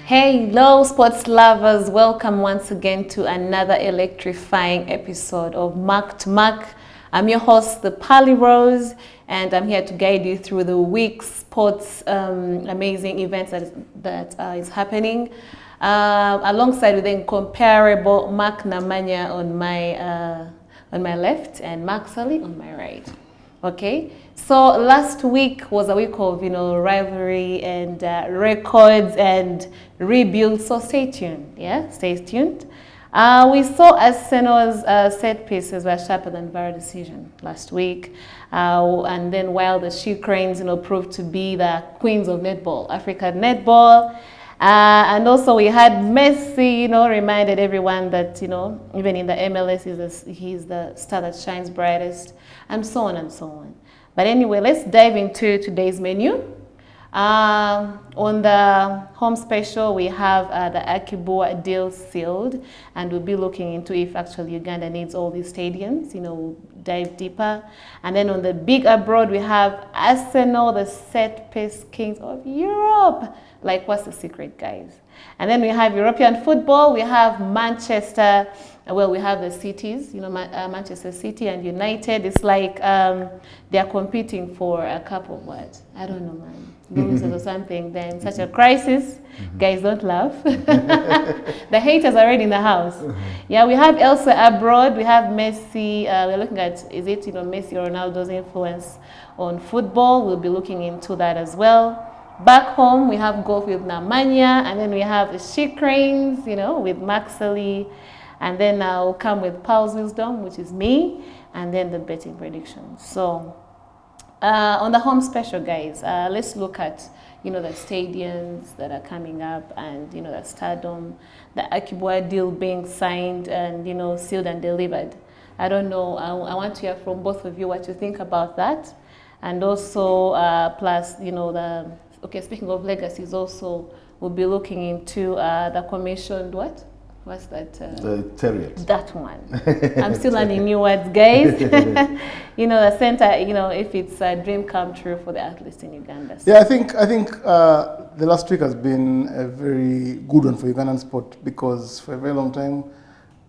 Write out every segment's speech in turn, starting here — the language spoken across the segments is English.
Hello, sports lovers. Welcome once again to another electrifying episode of Mark to Mark. I'm your host, the Pali Rose, and I'm here to guide you through the week's sports amazing events that is happening. Alongside with the incomparable Mark Namanya on my left and Mark Ssali on my right. Okay, so last week was a week of rivalry and records and rebuild. So stay tuned. Yeah, stay tuned. We saw Arsenal's set pieces were sharper than VAR decision last week, and then while the She Cranes proved to be the queens of netball, African netball. And also we had Messi, reminded everyone that, even in the MLS, he's the star that shines brightest, and so on and so on. But anyway, let's dive into today's menu. On the home special, we have the Akii Bua deal sealed, and we'll be looking into if actually Uganda needs all these stadiums, we'll dive deeper. And then on the big abroad, we have Arsenal, the set-piece kings of Europe. Like, what's the secret, guys? And then we have European football. We have Manchester. Well, we have the cities, Manchester City and United. It's like they're competing for a cup of what? I don't know, man. Losers or something. Then such a crisis. Guys, don't laugh. The haters are already in the house. Yeah, we have elsewhere abroad. We have Messi. We're looking at, is it, Messi or Ronaldo's influence on football? We'll be looking into that as well. Back home, we have golf with Namanya, and then we have the She Cranes, with Ssali, and then I'll come with Paul's Wisdom, which is me, and then the betting predictions. So, on the home special, guys, let's look at, the stadiums that are coming up, and, the stardom, the Akii Bua deal being signed and, sealed and delivered. I don't know, I want to hear from both of you what you think about that. And also, plus, okay, speaking of legacies, also we'll be looking into the commissioned what? What's that? The Teryet. That one. I'm still learning new words, guys. The center. If it's a dream come true for the athletes in Uganda. So. Yeah, I think the last week has been a very good one for Ugandan sport because for a very long time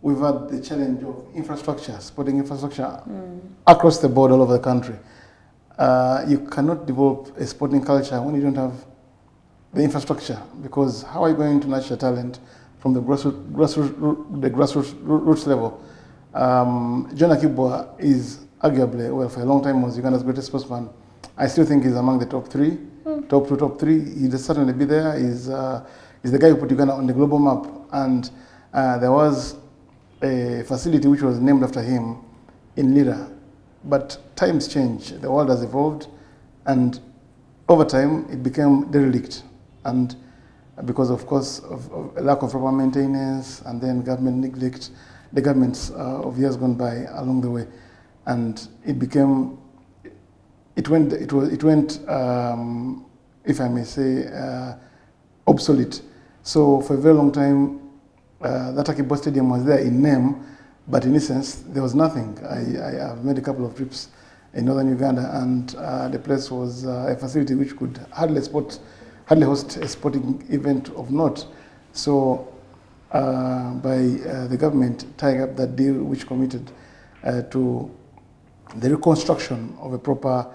we've had the challenge of infrastructure, sporting infrastructure across the board all over the country. You cannot develop a sporting culture when you don't have the infrastructure, because how are you going to nurture talent from the grassroots level? Akii Bua is arguably, well, for a long time was Uganda's greatest sportsman. I still think he's among the top three, top two, top three. He'll certainly be there. He's the guy who put Uganda on the global map, and there was a facility which was named after him in Lira. But times change, the world has evolved, and over time it became derelict. And because, of course, of a lack of proper maintenance and then government neglect, the governments of years gone by along the way, and it went, if I may say, obsolete. So for a very long time, that Akii Bua Stadium was there in name, but in essence, there was nothing. I've made a couple of trips in northern Uganda, and the place was a facility which could hardly host a sporting event of note. So, by the government tying up that deal, which committed to the reconstruction of a proper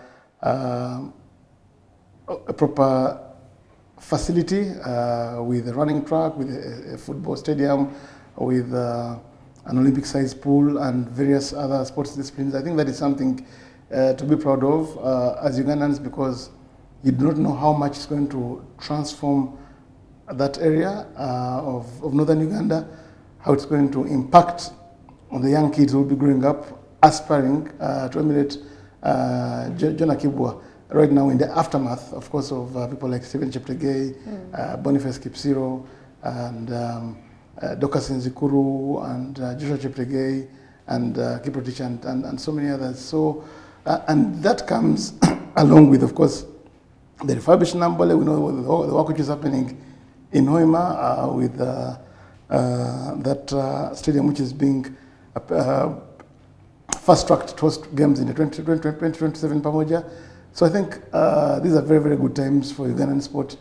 facility with a running track, with a football stadium, with an Olympic-sized pool and various other sports disciplines. I think that is something to be proud of as Ugandans, because you do not know how much it's going to transform that area of northern Uganda, how it's going to impact on the young kids who will be growing up aspiring to emulate Akii Bua. Right now, in the aftermath, of course, of people like Stephen Cheptegei, Boniface Kipsiro, and Dokas Nzikuru, and Joshua Cheptegei, and Kiprotich, and so many others. So, and that comes along with, of course, the refurbished Namanya. We know the work which is happening in Hoima with that stadium which is being fast-tracked to host games in the 2027 Pamoja. So I think these are very, very good times for Ugandan sport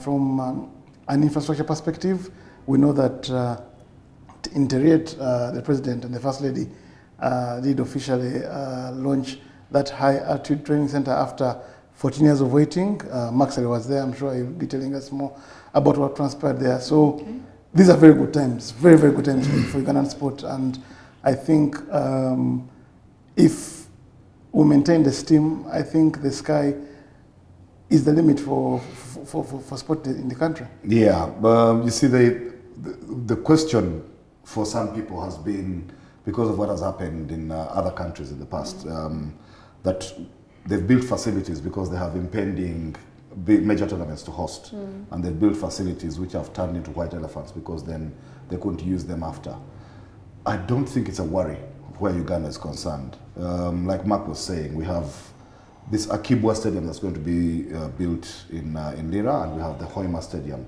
from an infrastructure perspective, we know that in Teryet, the President and the First Lady did officially launch that high-altitude training centre after 14 years of waiting. Ssali was there. I'm sure he'll be telling us more about what transpired there. So these are very good times, very, very good times for Ugandan sport. And I think if we maintain the steam, I think the sky is the limit for sport in the country. Yeah, you see, the question for some people has been, because of what has happened in other countries in the past, that they've built facilities because they have impending big major tournaments to host, and they've built facilities which have turned into white elephants because then they couldn't use them after. I don't think it's a worry where Uganda is concerned. Like Mark was saying, we have this Akii Bua stadium that's going to be built in Lira, and we have the Hoima stadium,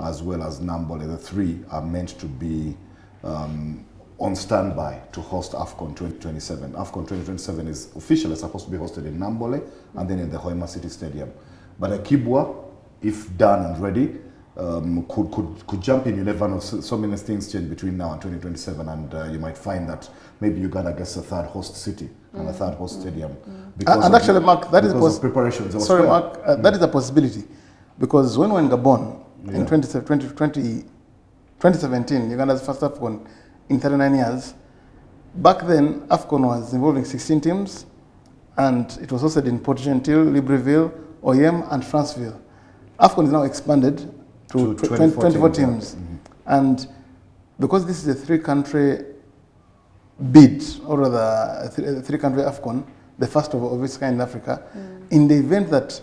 as well as Namanya. The three are meant to be on standby to host AFCON 2027. AFCON 2027 is officially supposed to be hosted in Namanya and then in the Hoima City Stadium. But Akii Bua, if done and ready, could jump in. You never know. So many things change between now and 2027, and you might find that maybe Uganda gets a third host city and a third host stadium. And actually, Mark, that is preparations. Sorry, Mark, that is a possibility, because when we were in Gabon in 2017, Uganda's first AFCON in 39 years. Back then, AFCON was involving 16 teams, and it was hosted in Port-Gentil, Libreville, Oyem, and Franceville. AFCON is now expanded to 24 teams. And because this is a three-country bid, or rather a three-country AFCON, the first of its kind in Africa, in the event that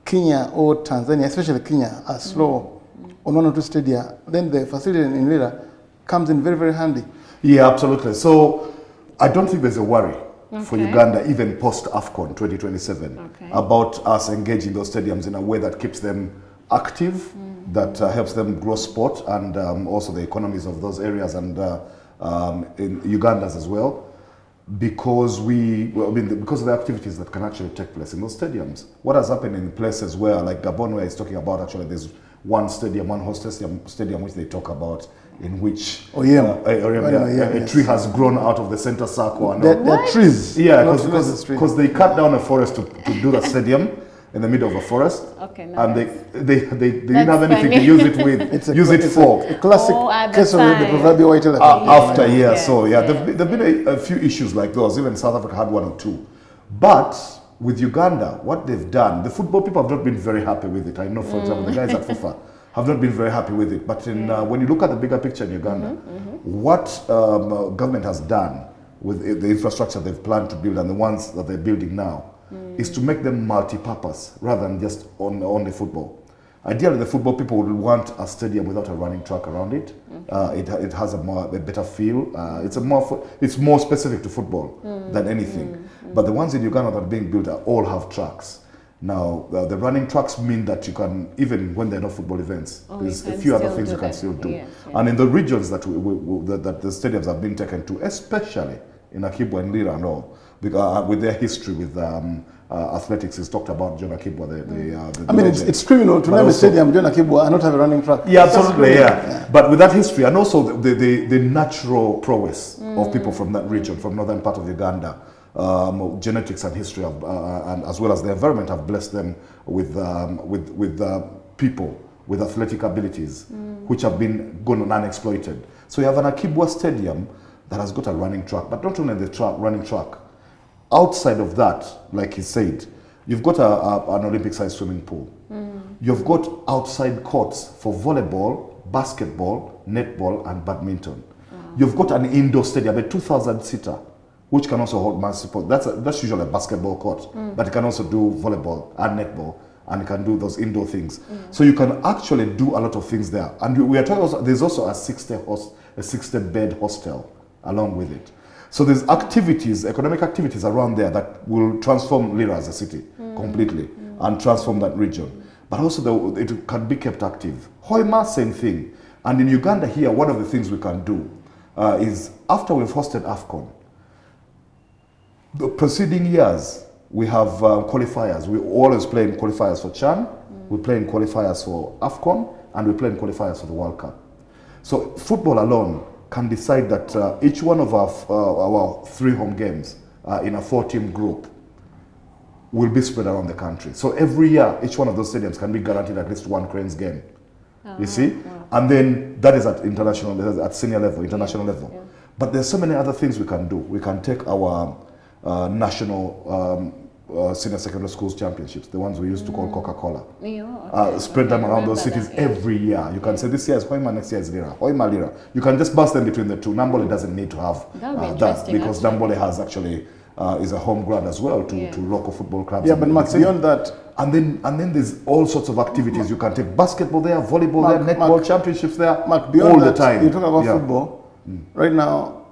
Kenya or Tanzania, especially Kenya, are slow on one or two stadia, then the facility in Lira comes in very, very handy. Yeah, absolutely. So I don't think there's a worry for Uganda, even post-AFCON 2027, about us engaging those stadiums in a way that keeps them active, that helps them grow sport, and also the economies of those areas and in Uganda's as well, because because of the activities that can actually take place in those stadiums. What has happened in places where, like Gabon, where it's talking about, actually there's one stadium, one host stadium which they talk about, in which a tree has grown out of the center circle. And the trees. Yeah, because they cut down a forest to do the stadium in the middle of a forest. And they didn't have anything to use it with. A classic case of the proverbial white elephant. After years, so there've been a few issues like those. Even South Africa had one or two. But with Uganda, what they've done, the football people have not been very happy with it. I know, for example, the guys at FIFA have not been very happy with it. But when you look at the bigger picture in Uganda, what government has done with the infrastructure they've planned to build and the ones that they're building now is to make them multi-purpose rather than just only football. Ideally, the football people would want a stadium without a running track around it. It has a better feel. It's more specific to football than anything. But the ones in Uganda that are being built all have tracks. Now, the running tracks mean that you can, even when there are no football events, there's a few other things you can still do. Yes. And in the regions that that the stadiums have been taken to, especially in Akii Bua and Lira and all, because, with their history with athletics, is talked about John Akii Bua. I mean, it's criminal to name a stadium John Akii Bua and not have a running track. Yeah, absolutely, yeah. But with that history, and also the natural prowess of people from that region, from northern part of Uganda, genetics and history, and as well as the environment, have blessed them with people with athletic abilities, which have been gone unexploited. So you have an Akii Bua stadium that has got a running track, but not only the running track. Outside of that, like he said, you've got an Olympic-sized swimming pool. You've got outside courts for volleyball, basketball, netball, and badminton. You've got an indoor stadium, a 2,000-seater, which can also hold mass support. That's usually a basketball court, but it can also do volleyball and netball, and it can do those indoor things. So you can actually do a lot of things there. And we are talking also, there's also a 60-bed hostel along with it. So there's activities, economic activities around there that will transform Lira as a city completely and transform that region. But also it can be kept active. Hoima, same thing. And in Uganda here, one of the things we can do is, after we've hosted AFCON, the preceding years, we have qualifiers. We always play in qualifiers for CHAN We play in qualifiers for AFCON, and we play in qualifiers for the World Cup. So football alone can decide that each one of our 3 home games in a 4-team group will be spread around the country. So every year, each one of those stadiums can be guaranteed at least 1 Cranes game. You see? Wow. And then that is at international, at senior level, international level. Yeah. But there's so many other things we can do. We can take our national senior secondary schools championships, the ones we used to call Coca-Cola. Spread them around those cities every year. You can say this year is Hoima, next year is Lira. Hoima, Lira. You can just bust them between the two. Nambole doesn't need to have that because Nambole has actually is a home ground as well to local football clubs. Yeah, but Max, beyond that, and then there's all sorts of activities. You can take basketball there, volleyball there, netball championships there, beyond all that, the time. You talk about football. Right now,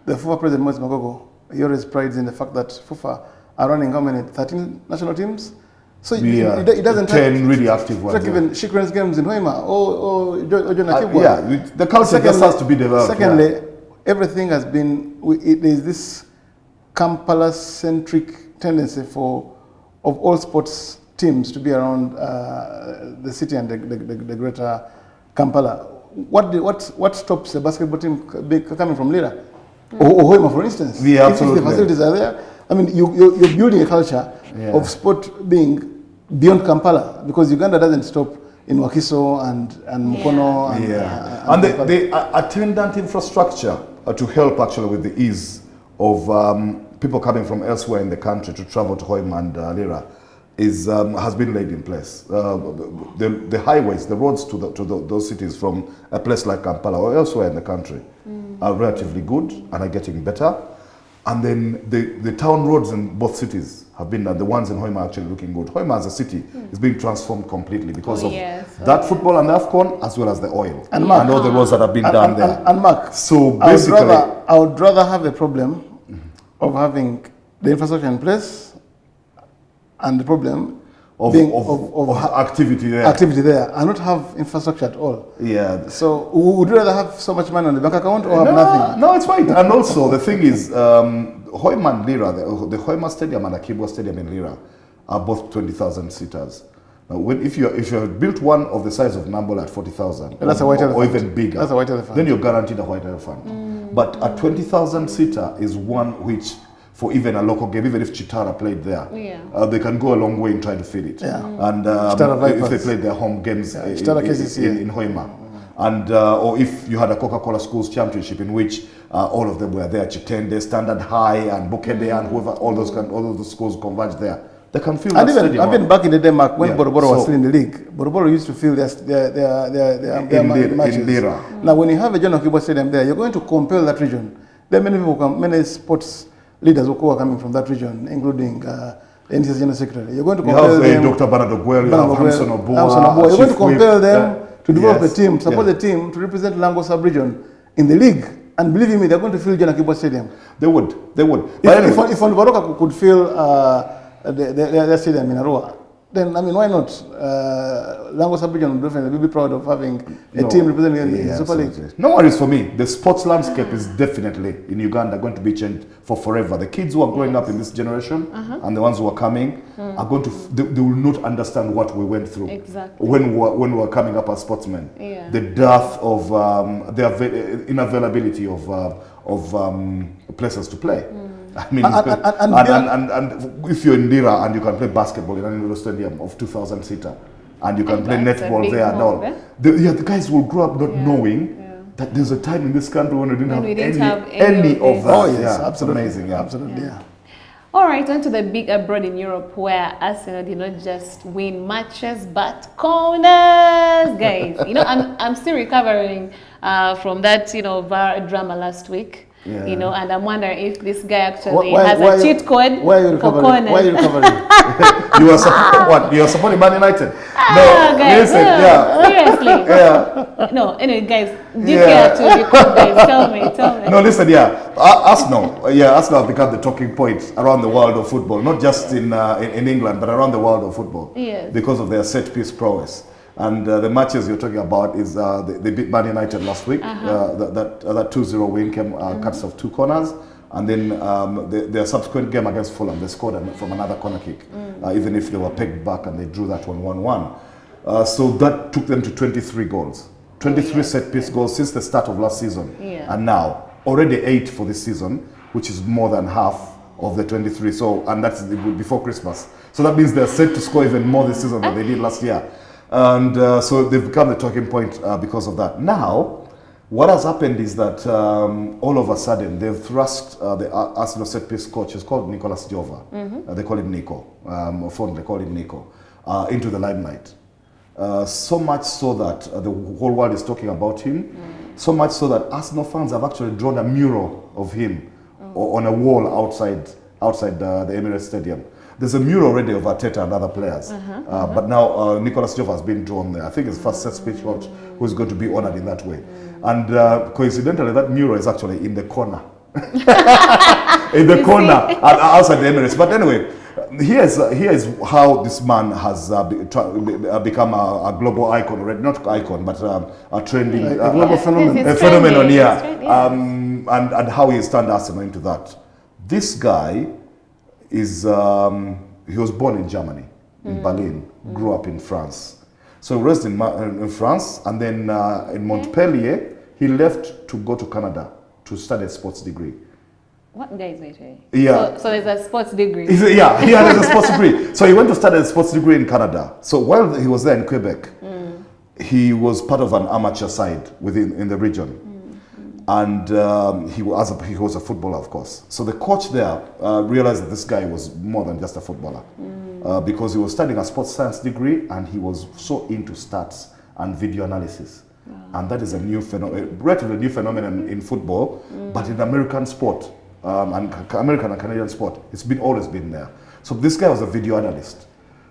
the FIFA president, Moses Magogo, he always prides in the fact that FIFA are running how many? 13 national teams? So it doesn't 10 really active ones. Like even Shikran's games in Hoima or Akii Bua. The culture just has to be developed. Secondly, everything has been, there is this Kampala-centric tendency of all sports teams to be around the city and the greater Kampala. What stops the basketball team coming from Lira? Or Hoima, for instance? Yeah, absolutely. If the facilities are there, I mean, you're building a culture of sport being beyond Kampala, because Uganda doesn't stop in Wakiso and Mukono. And the attendant infrastructure to help actually with the ease of people coming from elsewhere in the country to travel to Hoima and Lira has been laid in place. The highways, the roads to those cities from a place like Kampala or elsewhere in the country are relatively good and are getting better. And then the town roads in both cities have been, the ones in Hoima are actually looking good. Hoima as a city is being transformed completely because of that football and AFCON, as well as the oil and all the roads that have been done there. And Mark, so basically, I would rather have a problem of having the infrastructure in place and the problem of activity there. And not have infrastructure at all. Yeah. So would you rather have so much money on the bank account or have nothing? No, it's fine. And also the thing is, Hoima and Lira, the Hoima Stadium and Akii Bua Stadium in Lira are both 20,000 seaters. Now, if you have built one of the size of Nambola at 40,000 or even bigger, that's a white elephant. Then you're guaranteed a white elephant. But a 20,000 seater is one which, for even a local game, even if Chitara played there, they can go a long way in trying to fill it. And if they played their home games in Hoima. And or if you had a Coca-Cola Schools Championship in which all of them were there, Chitende, Standard High, and Bukede, and whoever, all of those schools converge there. They can fill that stadium. Even back in the day, Mark, when Boroboro was still in the league, Boroboro used to fill their matches. In Lira. Now, when you have a John Akii Bua Stadium there, you're going to compel that region. There are many people, many sports leaders who are coming from that region, including the NCS General Secretary. You're going to compel them. Dr. Bernardo Guel, you have Hamson Obua. You're going to compel them to develop the team, support the team to represent Lango sub-region in the league. And believe me, they're going to fill John Akii Bua Stadium. They would. If Onvaroka could fill their stadium in Arua, then, I mean, why not? Lango sub-region would definitely be proud of having a team representing in the Super League. No worries for me. The sports landscape is definitely in Uganda going to be changed for forever. The kids who are growing up in this generation and the ones who are coming are going to, they will not understand what we went through when we were coming up as sportsmen. The dearth of, the inavailability of places to play. I mean, and if you're in Lira and you can play basketball in an indoor stadium of 2,000 seater, and you can play netball there and all, the guys will grow up not knowing that there's a time in this country when we didn't have any of that. Oh yes, absolutely, amazing, absolutely. All right, on to the big abroad in Europe, where Arsenal did not just win matches but corners, guys. I'm still recovering from that VAR drama last week. And I'm wondering if this guy actually has a cheat code for corners. Why are you recovering? You are supporting Man United? No, guys, seriously. No, anyway, guys, do you care to record this? Tell me. No, listen, Arsenal have become the talking point around the world of football, not just in England, but around the world of football, because of their set-piece prowess. And the matches you're talking about is they beat Man United last week. That 2-0 win came cuts of 2 corners, And then their subsequent game against Fulham, they scored from another corner kick, even if they were pegged back, and they drew that 1-1. So that took them to 23 goals. 23 set-piece goals since the start of last season. Yeah. And now, already 8 for this season, which is more than half of the 23. So, and that's before Christmas. So that means they're set to score even more this season than they did last year. And so they've become the talking point because of that. Now, what has happened is that all of a sudden they've thrust the Arsenal set-piece coach, is called Nicolas Jova. They call him Nico, fondly call him Nico, into the limelight. So much so that the whole world is talking about him. So much so that Arsenal fans have actually drawn a mural of him on a wall outside the Emirates Stadium. There's a mural already of Arteta and other players, but now Nicolas Jova has been drawn there. I think it's first set speech coach who's going to be honored in that way. And coincidentally, that mural is actually in the corner, outside the Emirates. But anyway, here's how this man has become a global icon already. Not icon, but a trending a global phenomenon. A phenomenon, yeah. And how he's turned Arsenal into that. This guy is he was born in Germany, in Berlin, grew up in France. So he raised in France, and then in Montpellier, he left to go to Canada to study a sports degree. What guy is it? Yeah. So there's a sports degree. Yeah, he had a sports degree. So he went to study a sports degree in Canada. So while he was there in Quebec, he was part of an amateur side in the region. And he was a footballer, of course. So the coach there realized that this guy was more than just a footballer, because he was studying a sports science degree, and he was so into stats and video analysis. And that is a new relatively new phenomenon in football, but in American sport, and American and Canadian sport, it's always been there. So this guy was a video analyst.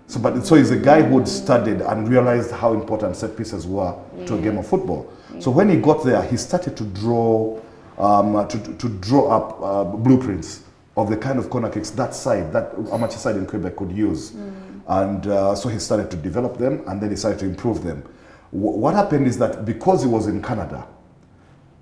So he's a guy who had studied and realized how important set pieces were to a game of football. So when he got there, he started to draw up blueprints of the kind of corner kicks that amateur side in Quebec could use. And so he started to develop them, and then he started to improve them. What happened is that because he was in Canada,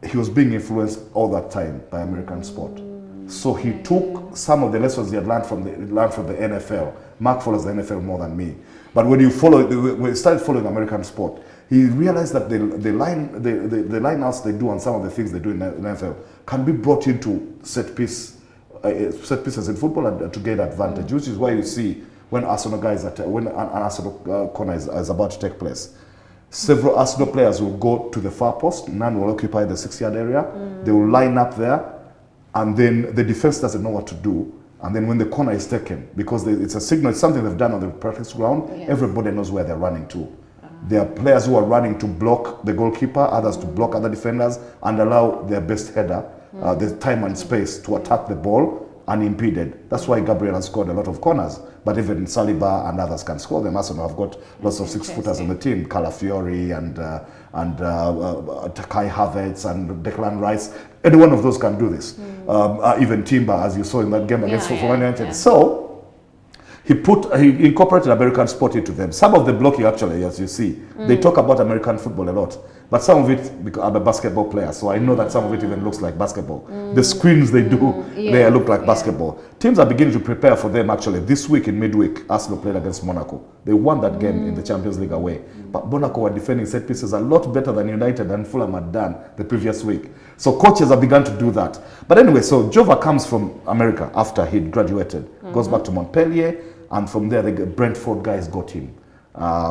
he was being influenced all that time by American sport. So he took some of the lessons he had learned from the NFL. Mark follows the NFL more than me. But when you started following American sport, he realized that the lineouts they do and some of the things they do in the NFL can be brought into set pieces in football and to gain advantage, which is why you see when an Arsenal corner is about to take place, several Arsenal players will go to the far post, none will occupy the 6-yard area, they will line up there, and then the defense doesn't know what to do. And then when the corner is taken, because it's a signal, it's something they've done on the practice ground, everybody knows where they're running to. There are players who are running to block the goalkeeper, others to block other defenders, and allow their best header the time and space to attack the ball unimpeded. That's why Gabriel has scored a lot of corners. But even Saliba and others can score them. Arsenal have got lots of 6-footers on the team, Calafiori and Kai Havertz and Declan Rice. Any one of those can do this. Even Timber, as you saw in that game against Man United. So he incorporated American sport into them. Some of the blocking, actually, as you see, they talk about American football a lot. But some of it, because I'm a basketball player, so I know that some of it even looks like basketball. The screens they do, they look like basketball. Teams are beginning to prepare for them, actually. This week in midweek, Arsenal played against Monaco. They won that game in the Champions League away. But Monaco were defending set pieces a lot better than United and Fulham had done the previous week. So coaches have begun to do that. But anyway, so Jova comes from America after he'd graduated, goes back to Montpellier, and from there the Brentford guys got him.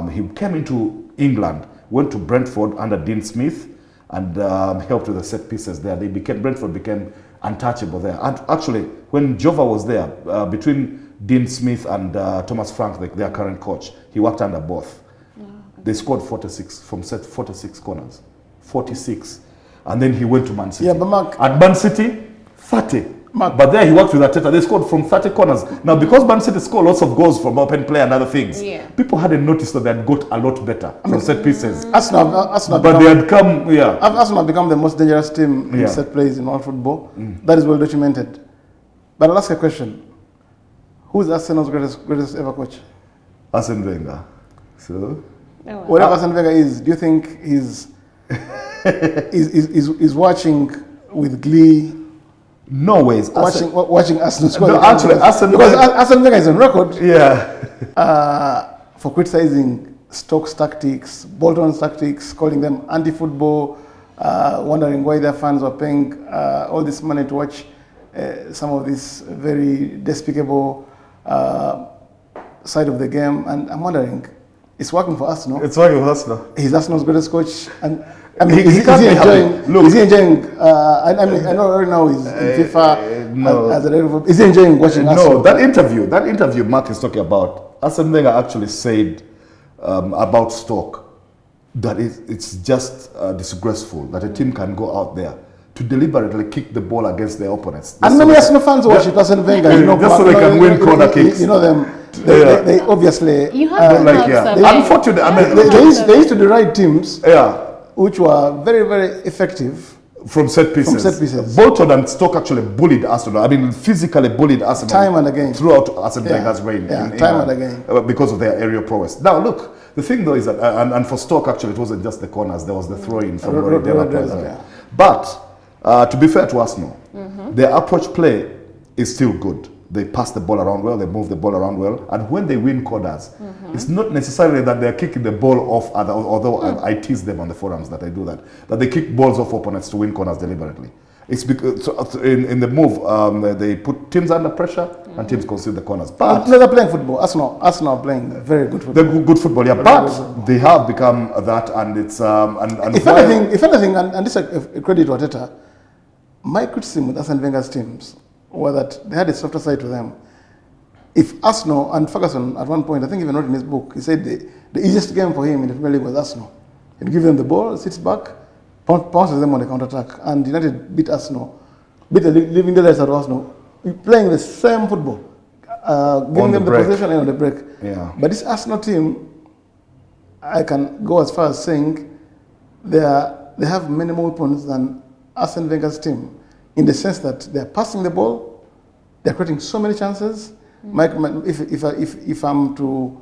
He came into England, went to Brentford under Dean Smith, and helped with the set pieces there. Brentford became untouchable there. And actually, when Jova was there, between Dean Smith and Thomas Frank, their current coach, he worked under both. They scored 46 from 46 corners. 46. And then he went to Man City. Yeah, but Mark, at Man City, 30. Mark, but there he worked with Arteta. They scored from 30 corners. Now, because Man City scored lots of goals from open play and other things, people hadn't noticed that they had got a lot better from set pieces. Arsenal have become the most dangerous team in set plays in all football. That is well documented. But I'll ask a question. Who is Arsenal's greatest ever coach? Arsene Wenger. So, whatever Arsene Wenger is, do you think he's watching with glee No ways. Watching Arsenal score. No, actually, Arsene because Arsene Wenger is on record. Yeah. For criticizing Stoke's tactics, Bolton's tactics, calling them anti-football, wondering why their fans were paying all this money to watch some of this very despicable side of the game. And I'm wondering, it's working for Arsenal. It's working for Arsenal. He's Arsenal's greatest coach, and I mean, He is can't he be enjoying? happy. Look. Is he enjoying? I mean, I know right now he's in FIFA. No. As a director. Is he enjoying watching Arsenal? No, that interview Mark is talking about, Arsene Wenger actually said about Stoke that it's just disgraceful that a team can go out there to deliberately kick the ball against their opponents. And many Arsenal fans watch it, Arsene Wenger. You know, just so they can win corner kicks. You know them. They obviously. You have unfortunately, I mean, they used to deride teams. Yeah. Which were very, very effective. From set pieces. Bolton and Stoke actually bullied Arsenal. I mean, physically bullied Arsenal. Time and again. Throughout Arsene Wenger's reign. Time and again. Because of their aerial prowess. Now, look, the thing though is that, and for Stoke actually, it wasn't just the corners. There was the throw-in from Rory Delap. But, to be fair to Arsenal, their approach play is still good. They pass the ball around well, they move the ball around well, and when they win corners, it's not necessarily that they're kicking the ball off, although I tease them on the forums that I do that they kick balls off opponents to win corners deliberately. It's because in the move, they put teams under pressure and teams concede the corners. But they're playing football. Arsenal are playing very good football. They're good football, yeah. But they have become that, and it's and if anything, and this is a credit to Arteta. My criticism with Arsene Wenger's teams was that they had a softer side to them. If Arsenal, and Ferguson at one point, I think even wrote in his book, he said the easiest game for him in the Premier League was Arsenal. He'd give them the ball, sits back, pounces them on the counter-attack, and United beat Arsenal, beat the living daylights out of Arsenal, playing the same football, giving them the possession and on the break. Yeah. But this Arsenal team, I can go as far as saying they have many more weapons than Arsene Wenger's team, in the sense that they're passing the ball, they're creating so many chances. If I'm to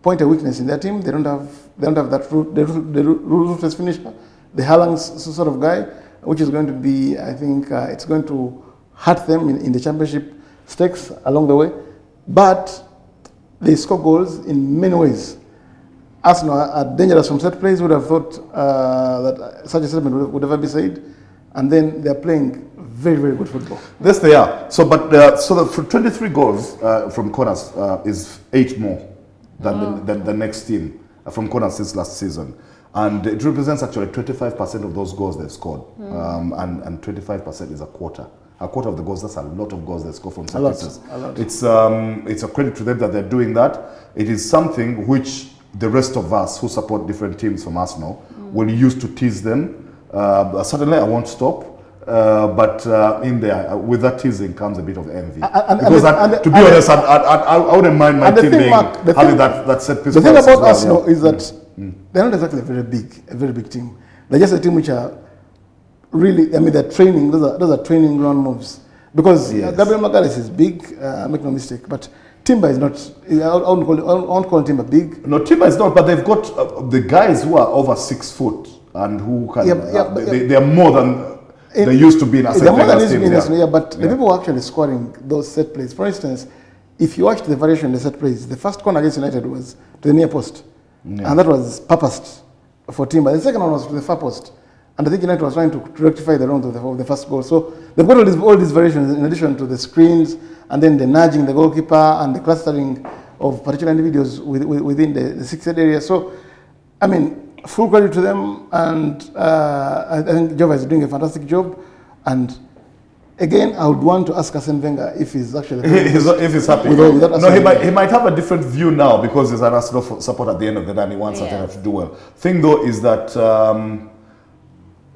point a weakness in their team, they don't have that ruthless finisher, the Haaland sort of guy, which is going to be, I think, it's going to hurt them in the championship stakes along the way. But they score goals in many ways. Arsenal are dangerous from set plays. Would have thought that such a statement would ever be said. And then they're playing very, very good football. Yes, they are. So, but for 23 goals from corners is 8 more than the next team from corners since last season, and it represents actually 25% of those goals they've scored, and 25% is a quarter. A quarter of the goals. That's a lot of goals they score from set pieces. A lot. It's a credit to them that they're doing that. It is something which the rest of us who support different teams from Arsenal will use to tease them. Certainly, I won't stop. But in there, with that teasing comes a bit of envy. To be honest, I wouldn't mind my team having that set piece. The thing about Arsenal is that they're not exactly a very big team. They're just a team which are really, I mean, they're training. Those are training ground moves. Because Gabriel Magalhaes is big, make no mistake, but Timber is not. I won't call Timber big. No, Timber is not. But they've got the guys who are over 6 foot and who can. They are more than. They used to be in Arsene Wenger's teams. But the people who are actually scoring those set plays. For instance, if you watch the variation in the set plays, the first corner against United was to the near post, and that was purposed for Timber. The second one was to the far post, and I think United was trying to rectify the wrongs of the first goal. So they've got all these variations in addition to the screens, and then the nudging the goalkeeper and the clustering of particular individuals within the 6-8 area. So, I mean, full credit to them, and I think Jova is doing a fantastic job. And again, I would want to ask Arsene Wenger if he's actually if he's happy. He might have a different view now because he's an Arsenal support at the end of the day, and he wants Arsenal to do well. Thing though is that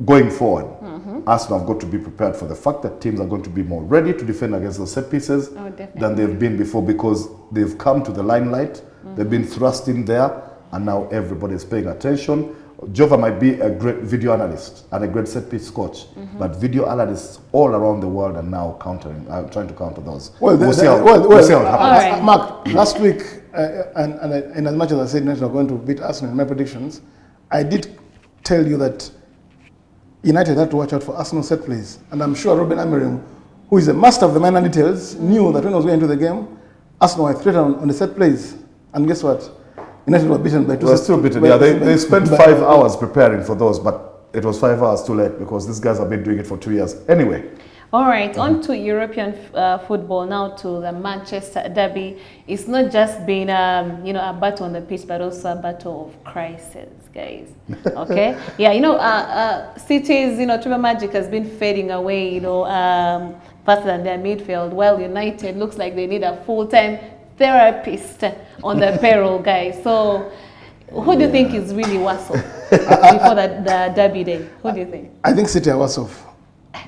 going forward, Arsenal have got to be prepared for the fact that teams are going to be more ready to defend against the set pieces than they've been before, because they've come to the limelight, they've been thrust in there, and now everybody is paying attention. Jova might be a great video analyst and a great set piece coach, but video analysts all around the world are now trying to counter those. We'll see how it happens. Mark, last week, and as much as I said United are going to beat Arsenal in my predictions, I did tell you that United had to watch out for Arsenal set plays, and I'm sure Ruben Amorim who is a master of the minor details, knew that when I was going into the game, Arsenal were threatened on the set plays. And guess what? United were beaten by 2. They were still beaten. Yeah, they spent 5 hours preparing for those, but it was 5 hours too late because these guys have been doing it for 2 years. Anyway. All right, on to European football now, to the Manchester derby. It's not just been a battle on the pitch, but also a battle of crisis, guys. Okay, yeah, City's Triple Magic has been fading away, faster than their midfield. Well, United looks like they need a full-time therapist on the payroll, guys. So, who do you think is really worse off before the derby day? Who do you think? I think City are worse off.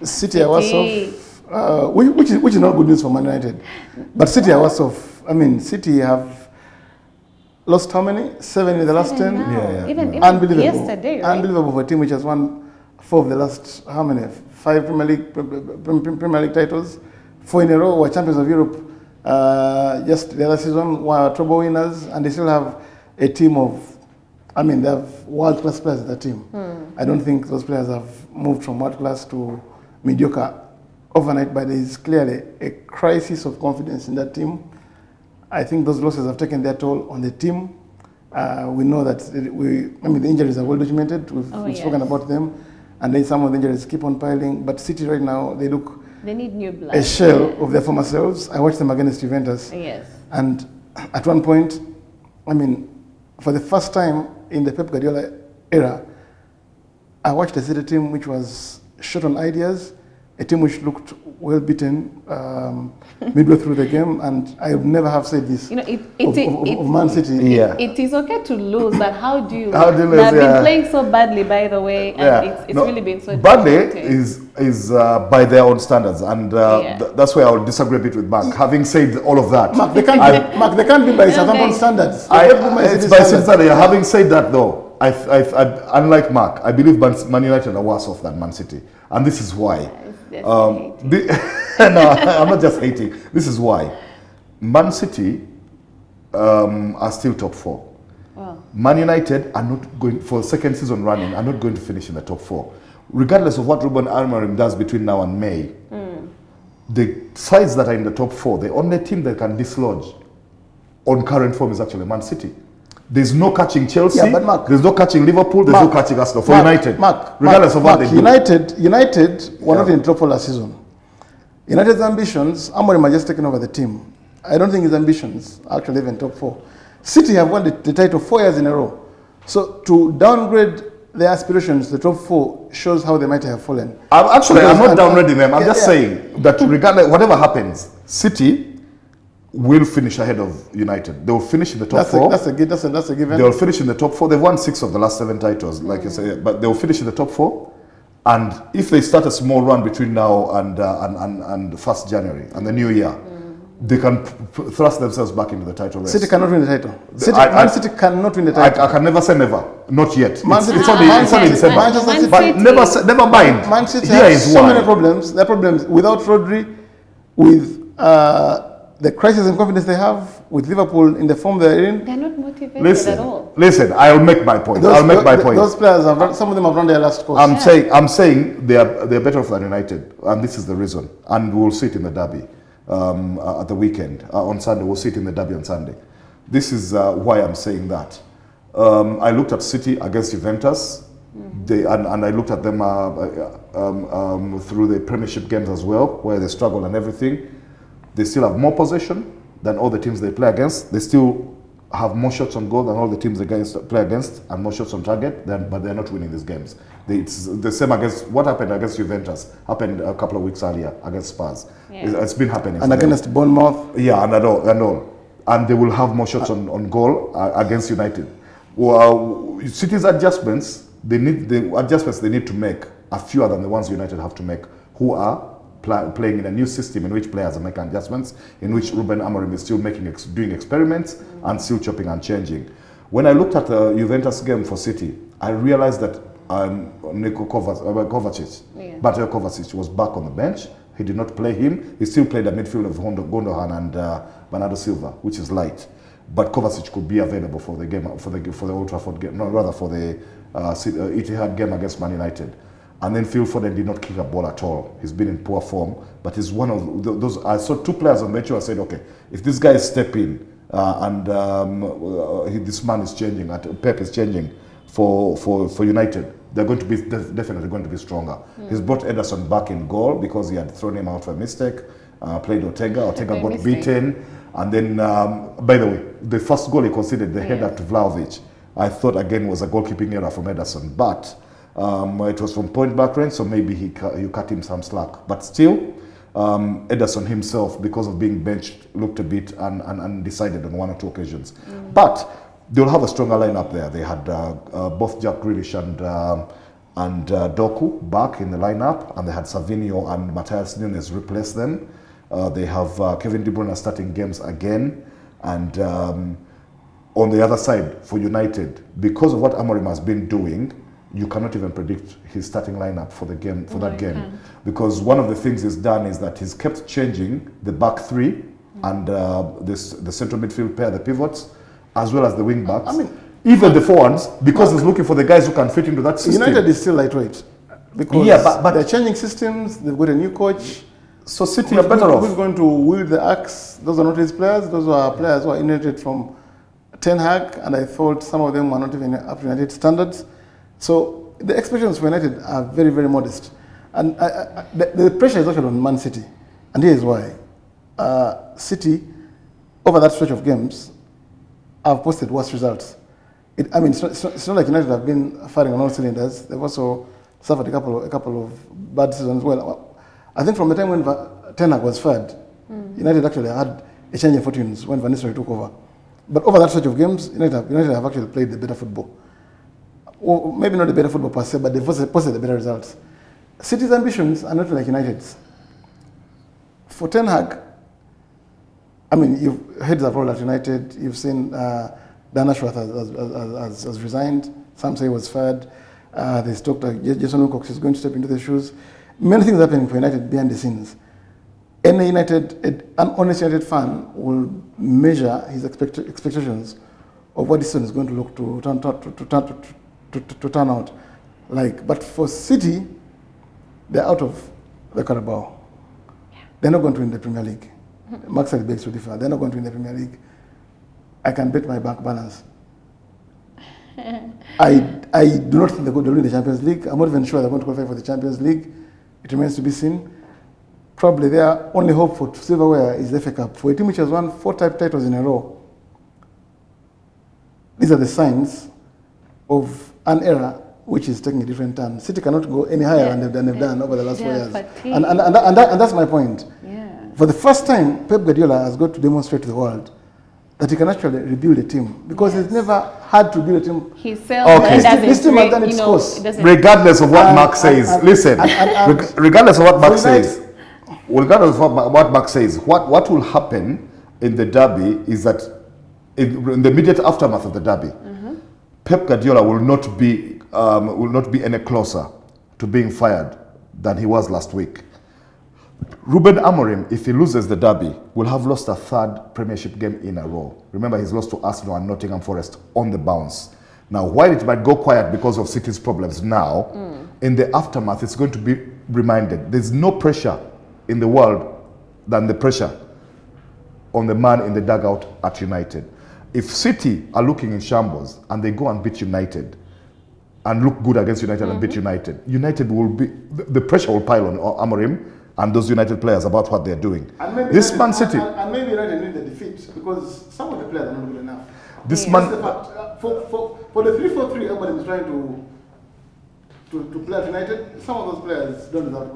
City are worse off, which is not good news for Man United. But City are worse off. I mean, City have lost how many? 7 in the last 10? Yeah. Even unbelievable. Yesterday, right? Unbelievable for a team which has won 4 of the last, how many? 5 Premier League titles. 4 in a row, were champions of Europe. Just the other season were treble winners, and they still have a team of, they have world-class players in that team. I don't think those players have moved from world-class to mediocre overnight, but there is clearly a crisis of confidence in that team. I think those losses have taken their toll on the team. We know that the injuries are well documented. We've spoken about them, and then some of the injuries keep on piling. But City right now, they need new blood. A shell of their former selves. I watched them against Juventus. Yes. And at one point, for the first time in the Pep Guardiola era, I watched a City team which was short on ideas, a team which looked well beaten midway through the game, and I would never have said this of Man City. It is okay to lose, but how do you lose? They have been playing so badly, by the way, and it's really been so badly is by their own standards, and that's where I would disagree a bit with Mark. Having said all of that, Mark, they can't be by Southampton standards. It's by standards. Having said that, though, I unlike Mark, I believe Man United are worse off than Man City, and this is why. No, I'm not just hating. This is why. Man City are still top 4. Wow. Man United are not going, for second season running, are not going to finish in the top 4. Regardless of what Ruben Amorim does between now and May, the sides that are in the top 4, the only team that can dislodge on current form is actually Man City. There's no catching Chelsea, but Mark, there's no catching Liverpool, there's no catching Arsenal. For United, regardless of what they do. United were not in top 4 last season. United's ambitions, Amorim has just taken over the team. I don't think his ambitions are actually even top 4. City have won the title 4 years in a row. So to downgrade their aspirations to the top 4 shows how they might have fallen. I'm not downgrading them. I'm just saying that regardless, whatever happens, City will finish ahead of United. They will finish in the top 4. That's a given. They will finish in the top 4. They've won 6 of the last 7 titles, like you say, but they will finish in the top 4. And if they start a small run between now and 1st January and the new year, they can thrust themselves back into the title race. City cannot win the title. Man City cannot win the title. I can never say never. Not yet. It's only December. But never mind. Man City has so many problems. There are problems without Rodri, with the crisis in confidence they have, with Liverpool in the form they're in. They're not motivated at all. Listen, I'll make my point. Those players, some of them have run their last course. I'm saying they're better off than United, and this is the reason. And we'll see it in the derby at the weekend. On Sunday, we'll see it in the derby on Sunday. This is why I'm saying that. I looked at City against Juventus, and I looked at them through the Premiership games as well, where they struggle and everything. They still have more possession than all the teams they play against. They still have more shots on goal than all the teams they play against, and more shots on target, but they're not winning these games. It's the same against what happened against Juventus, happened a couple of weeks earlier against Spurs. Yeah. It's been happening. And against Bournemouth. Yeah, and all. And they will have more shots on goal against United. Well, City's adjustments, they need to make are fewer than the ones United have to make, who are playing in a new system in which players are making adjustments, in which Ruben Amorim is still doing experiments and still chopping and changing. When I looked at the Juventus game for City, I realized that Mateo Kovacic was back on the bench. He did not play him. He still played a midfield of Gundogan and Bernardo Silva, which is light. But Kovacic could be available for the game, for the Old Trafford game, no, rather for the Etihad game against Man United. And then Phil Foden did not kick a ball at all. He's been in poor form, but he's one of those. I saw two players on the bench. I said, okay, if this guy step in this man is changing, Pep is changing for United, they're going to be definitely going to be stronger. He's brought Ederson back in goal because he had thrown him out for a mistake. Played Ortega. Ortega got beaten, and then by the way, the first goal he conceded, the header to Vlahovic, I thought again was a goalkeeping error from Ederson, but it was from point back range, so maybe you cut him some slack. But still, Ederson himself, because of being benched, looked a bit undecided on one or two occasions. But they'll have a stronger lineup there. They had both Jack Grealish and Doku back in the lineup, and they had Savinho and Matthias Nunes replace them. They have Kevin De Bruyne starting games again, and on the other side for United, because of what Amorim has been doing, you cannot even predict his starting lineup for the game that game, because one of the things he's done is that he's kept changing the back three and the central midfield pair, the pivots, as well as the wing backs. I mean, even the forwards, because he's looking for the guys who can fit into that system. United is still lightweight because but they're changing systems. They've got a new coach. So City are better off. Who's going to wield the axe? Those are not his players. Those are players who are inherited from Ten Hag, and I thought some of them were not even up to United standards. So the expectations for United are very, very modest. And the pressure is actually on Man City. And here is why. City, over that stretch of games, have posted worse results. It's not like United have been firing on all cylinders. They've also suffered a couple of bad seasons as well. I think from the time when Ten Hag was fired, United actually had a change in fortunes when Van Nistelrooy took over. But over that stretch of games, United have actually played the better football. Or maybe not the better football per se, but they've posted the better results. City's ambitions are not like United's. For Ten Hag, heads have rolled at United. You've seen Dan Ashworth has resigned. Some say he was fired. There's talk that Jason Wilcox is going to step into the shoes. Many things happening for United behind the scenes. An honest United fan will measure his expectations of what this season is going to look to turn out like. But for City, they're out of the Carabao. They're not going to win the Premier League. Mark Ssali begs to differ. They're not going to win the Premier League. I can bet my bank balance. I do not think they're going to win the Champions League. I'm not even sure they're going to qualify for the Champions League. It remains to be seen. Probably their only hope for silverware is the FA Cup. For a team which has won 4 titles in a row, these are the signs of an era which is taking a different turn. City cannot go any higher than they've done over the last 4 years. And that's my point. Yeah. For the first time, Pep Guardiola has got to demonstrate to the world that he can actually rebuild a team, because he's never had to build a team. This team has done its course. Regardless of what Mark says, regardless of what Mark says, what will happen in the derby is that in the immediate aftermath of the derby, Pep Guardiola will not be any closer to being fired than he was last week. Ruben Amorim, if he loses the derby, will have lost a 3rd Premiership game in a row. Remember, he's lost to Arsenal and Nottingham Forest on the bounce. Now, while it might go quiet because of City's problems now, in the aftermath, it's going to be reminded there's no pressure in the world than the pressure on the man in the dugout at United. If City are looking in shambles and they go and beat United and look good against United and beat United, United will be, the pressure will pile on Amorim and those United players about what they're doing. This Man City... And maybe United need the defeat, because some of the players are not good enough. This man... For the 3-4-3, everybody is trying to play at United. Some of those players don't deserve to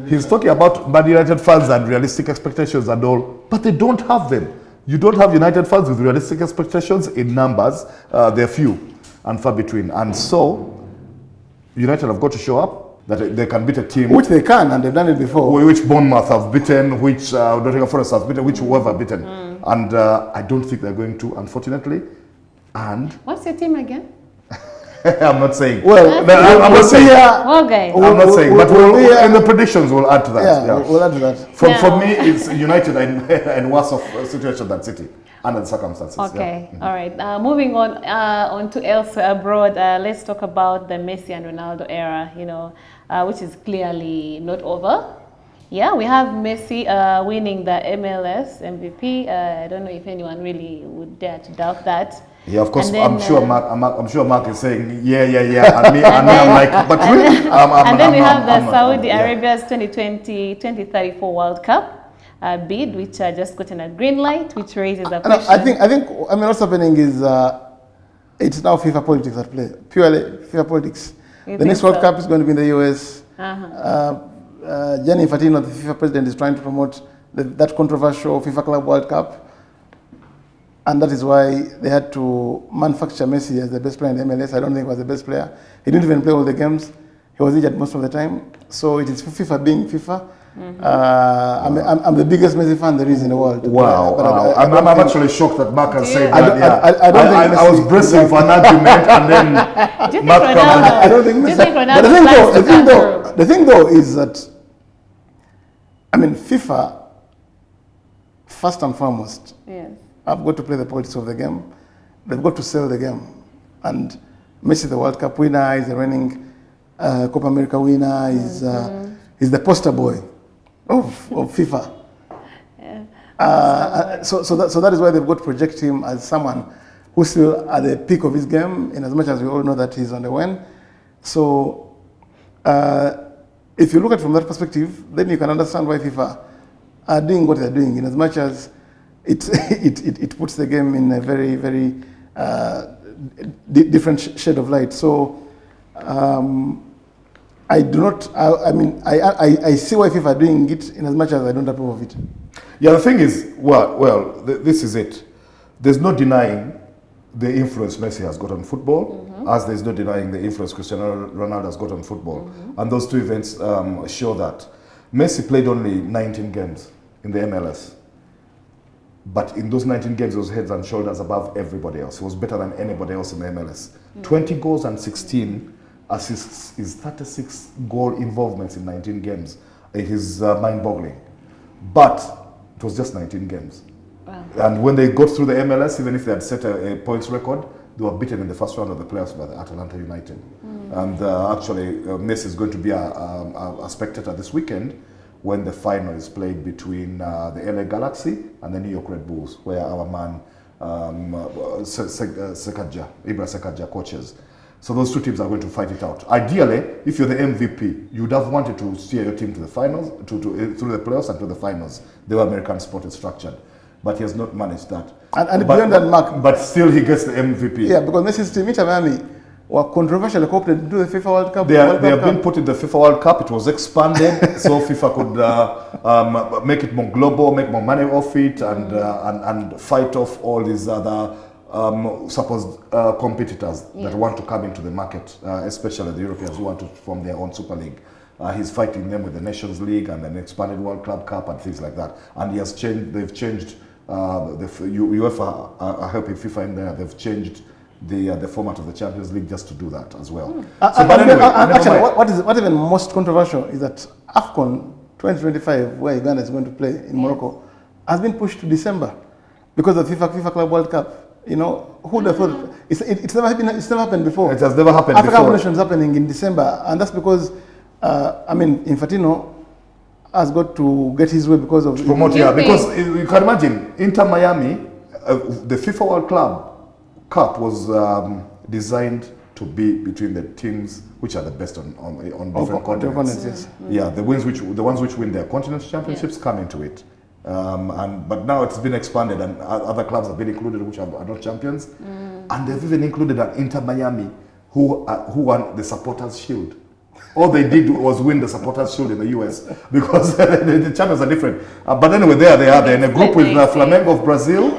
play. He's talking about Man United fans and realistic expectations and all, but they don't have them. You don't have United fans with realistic expectations in numbers. They're few and far between. And so, United have got to show up that they can beat a team. Which they can, and they've done it before. Which Bournemouth have beaten, which Nottingham Forest have beaten, which whoever have beaten. And I don't think they're going to, unfortunately. And what's your team again? I'm not saying. Well, I'm not saying. Okay. I'm not saying, but in the predictions we'll add to that. Yeah, we'll add to that. For me, it's United and worse of situation than City under the circumstances. Okay, all right. Moving on to elsewhere abroad. Let's talk about the Messi and Ronaldo era. Which is clearly not over. Yeah, we have Messi winning the MLS MVP. I don't know if anyone really would dare to doubt that. Yeah, of course. Then, I'm sure Mark is saying, yeah. And me, I'm like, but really? And then we have the Saudi Arabia's 2034 World Cup bid, which just gotten a green light, which raises a question. I think what's happening is it's now FIFA politics at play. Purely FIFA politics. The next World Cup is going to be in the US. Gianni Infantino, the FIFA president, is trying to promote that controversial FIFA Club World Cup. And that is why they had to manufacture Messi as the best player in the MLS. I don't think he was the best player. He didn't even play all the games. He was injured most of the time. So it is FIFA being FIFA. I'm the biggest Messi fan there is in the world. Wow. I'm actually shocked that Mark has said that. I was bracing for an argument and then Mark comes. I don't think Messi. But the thing though is that, FIFA, first and foremost, have got to play the politics of the game. They've got to sell the game. And Messi, the World Cup winner, is the reigning Copa America winner, is the poster boy of FIFA. So that is why they've got to project him as someone who's still at the peak of his game, in as much as we all know that he's on the wane. So if you look at it from that perspective, then you can understand why FIFA are doing what they're doing, in as much as it puts the game in a very, very different shade of light. So I do not. I see why FIFA are doing it, in as much as I don't approve of it. Yeah, the thing is, this is it. There's no denying the influence Messi has got on football, as there's no denying the influence Cristiano Ronaldo has got on football. And those two events show that. Messi played only 19 games in the MLS. But in those 19 games, he was heads and shoulders above everybody else. He was better than anybody else in the MLS. 20 goals and 16 assists is 36 goal involvements in 19 games. It is mind-boggling. But it was just 19 games. Wow. And when they got through the MLS, even if they had set a points record, they were beaten in the first round of the playoffs by the Atlanta United. And actually, Messi is going to be a spectator this weekend when the final is played between the LA Galaxy and the New York Red Bulls, where our man Ibra Sekaja coaches. So those two teams are going to fight it out. Ideally, if you're the MVP, you would have wanted to steer your team to the finals, through the playoffs and to the finals. The way American sport is structured. But he has not managed that. And beyond that, Mark. But still he gets the MVP. Yeah, because Messi's team, Inter Miami, were controversially coopted into the FIFA World Cup. They have been put in the FIFA World Cup. It was expanded so FIFA could make it more global, make more money off it, and fight off all these other supposed competitors that want to come into the market, especially the Europeans who want to form their own Super League. He's fighting them with the Nations League and an expanded World Club Cup and things like that. And he has changed. They've changed. UEFA are helping FIFA in there. They've changed the format of the Champions League just to do that as well. But anyway, actually, what even most controversial is that AFCON 2025, where Uganda is going to play in Morocco, has been pushed to December because of FIFA Club World Cup. You know, who would have thought? It's never happened before. It has never happened before. African nations happening in December, and that's because Infantino has got to get his way because of promote. Yeah, because you can imagine Inter Miami, the FIFA World Club Cup was designed to be between the teams which are the best on different continents. Yes. Yeah, the ones which win their continental championships come into it. But now it's been expanded and other clubs have been included which are not champions. And they've even included an Inter Miami who won the Supporters' Shield. All they did was win the Supporters' Shield in the US because the champions are different. But anyway, there they are. They're in a group with Flamengo of Brazil.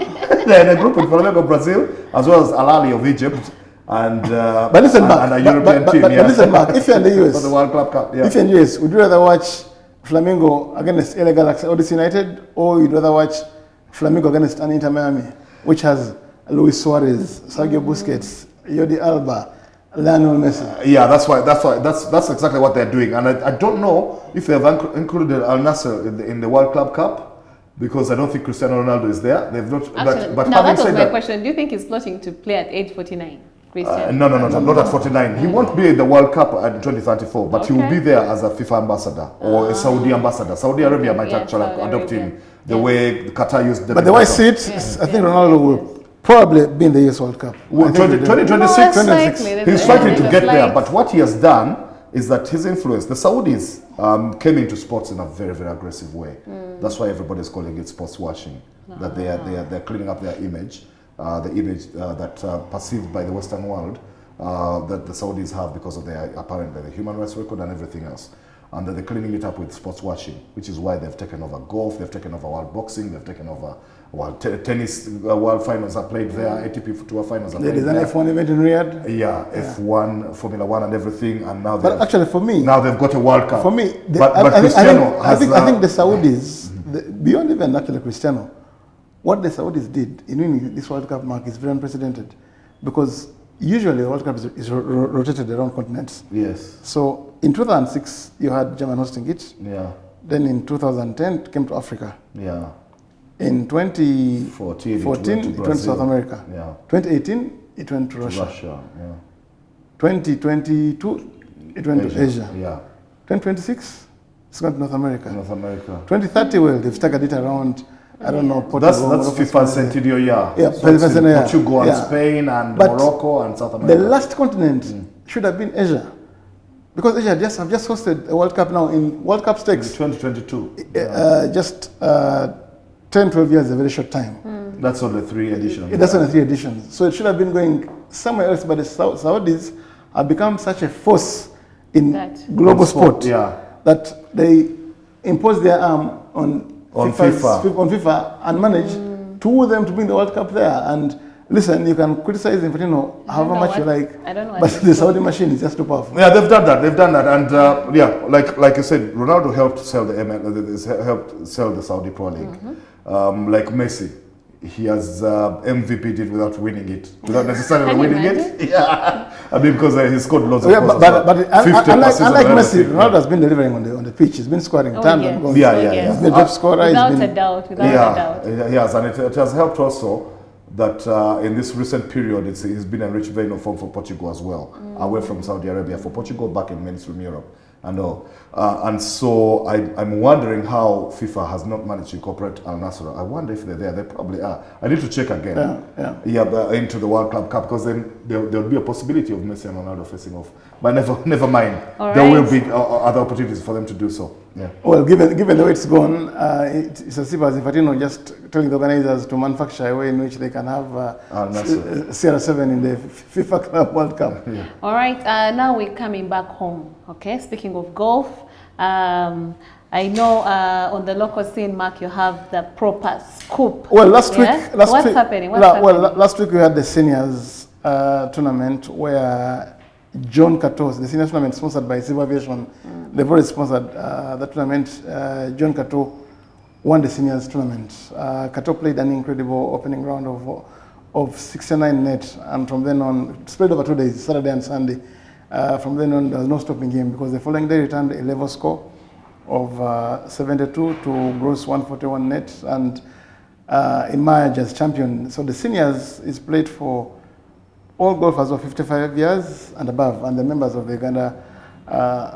They're in a group with Flamengo of Brazil as well as Al Ahly of Egypt and a European team. But listen, Mark, if you're in the US, for the World Club Cup, if you're in the US, would you rather watch Flamengo against LA Galaxy or DC United, or you'd rather watch Flamengo against Inter Miami, which has Luis Suarez, Sergio Busquets, Jordi Alba, Lionel Messi. Yeah, that's exactly what they're doing. And I don't know if they have included Al Nassr in the World Club Cup, because I don't think Cristiano Ronaldo is there. They've not. Actually, but now having that was said my that, question. Do you think he's plotting to play at age 49? Cristiano? no, not at 49. He won't be in the World Cup at 2034, but he will be there as a FIFA ambassador or a Saudi ambassador. Saudi Arabia might actually adopt him the way Qatar used. But the way I see it, I think Ronaldo will probably be in the US World Cup. 2026, he's fighting to get there. But what he has done is that his influence, the Saudis came into sports in a very, very aggressive way. That's why everybody is calling it sports washing. That they're cleaning up their image, the image that perceived by the Western world that the Saudis have because of their apparently the human rights record and everything else. And they're cleaning it up with sports washing, which is why they've taken over golf, they've taken over world boxing, they've taken over world tennis. World finals are played there, ATP Tour finals are played there. There's an F1 event in Riyadh. Yeah, F1, Formula 1 and everything, and now but actually for me, now they've got a World Cup. For me, Cristiano has... I think the Saudis, beyond even actually Cristiano, what the Saudis did in winning this World Cup, Mark, is very unprecedented, because usually the World Cup is rotated around continents. Yes. So in 2006, you had Germany hosting it. Yeah. Then in 2010, it came to Africa. Yeah. In 2014, it went to South America. Yeah. 2018, it went to Russia. Yeah. 2022, it went to Asia. Yeah. 2026, it's going to North America. 2030, 2030, well, they've staggered it around, I don't know, Portugal. That's FIFA's centennial year. Yeah, so Portugal and Spain and Morocco and South America. The last continent should have been Asia. Because Asia have just hosted a World Cup now in World Cup stakes. 2022. Just 10, 12 years is a very short time. That's only 3 editions. That's only 3 editions. So it should have been going somewhere else, but the Saudis have become such a force in global sport that they impose their arm on FIFA and manage to woo them to bring the World Cup there. And listen, you can criticize Infantino however much you like, but the Saudi machine is just too powerful. Yeah, they've done that, and like you said, Ronaldo helped sell the Saudi Pro League. Like Messi, he has MVP it without winning it, without necessarily winning it. Yeah, I mean, because he scored loads of goals. But unlike Messi, Ronaldo has been delivering on the pitch. He's been scoring tons of goals. Yeah. He's been a top scorer. Without a doubt. Yes, and it has helped also that in this recent period, it's been a rich vein of form for Portugal as well, away from Saudi Arabia, for Portugal back in mainstream Europe and all. And so I'm wondering how FIFA has not managed to incorporate Al Nassr. I wonder if they're there. They probably are. I need to check again. Into the World Club Cup, because then there will be a possibility of Messi and Ronaldo facing off. But never mind. There will be other opportunities for them to do so. Yeah. Well, given the way it's gone, it's as simple as Infantino just telling the organizers to manufacture a way in which they can have CR7 in the FIFA Club World Cup. Yeah. All right. Now we're coming back home. Okay. Speaking of golf, I know on the local scene, Mark, you have the proper scoop. Well, last week, what's happening? Last week we had the seniors tournament where John Cato, the senior tournament sponsored by Silver Aviation, they've already sponsored the tournament. John Cato won the seniors tournament. Cato played an incredible opening round of 69 net, and from then on, it's played over 2 days, Saturday and Sunday. From then on, there was no stopping him, because the following day returned a level score of 72 to gross 141 net, and emerged as champion. So the seniors is played for all golfers of 55 years and above, and the members of the Uganda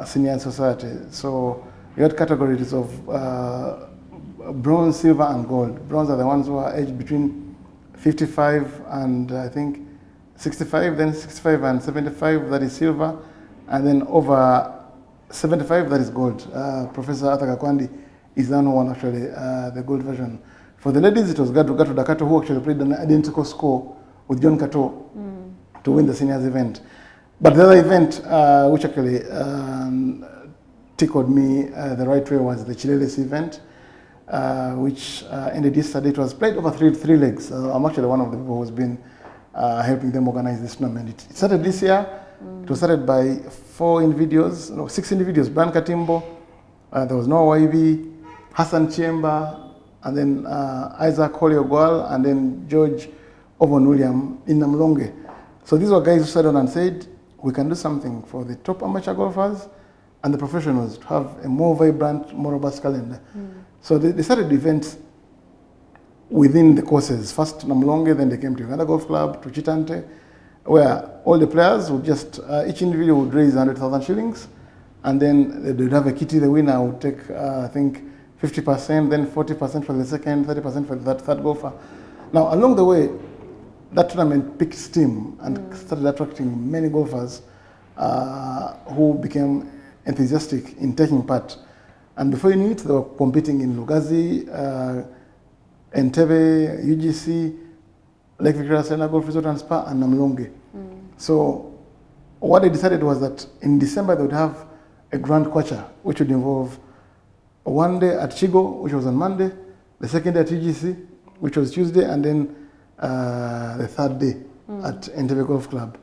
Senior Society. So you had categories of bronze, silver, and gold. Bronze are the ones who are aged between 55 and I think 65, then 65 and 75, that is silver, and then over 75, that is gold. Professor Arthur Kakwandi is the one who won actually the gold version. For the ladies, it was Gatu Dakato, who actually played an identical score with John Cato to win the seniors event. But the other event, which actually tickled me the right way, was the Chileles event, which ended yesterday. It was played over three legs. I'm actually one of the people who's been helping them organize this tournament. It started this year. It was started by 6 individuals. Brian Katimbo, there was Noah Waibi, Hassan Chiemba, and then Isaac Holiogwal, and then George Ovon William in Namlonge. So these were guys who sat down and said, we can do something for the top amateur golfers and the professionals to have a more vibrant, more robust calendar. So they started events within the courses. First Namlonge, then they came to Uganda Golf Club, to Chitante, where all the players would just, each individual would raise 100,000 shillings, and then they'd have a kitty. The winner would take, I think, 50%, then 40% for the second, 30% for the third golfer. Now, along the way, that tournament picked steam and started attracting many golfers who became enthusiastic in taking part. And before you knew it, they were competing in Lugazi, Entebbe, UGC, Lake Victoria Serena Golf Resort and Spa, and Namlonge. So what they decided was that in December they would have a grand kwacha, which would involve one day at Chigo, which was on Monday, the second day at UGC, which was Tuesday, and then the third day at Entebbe Golf Club.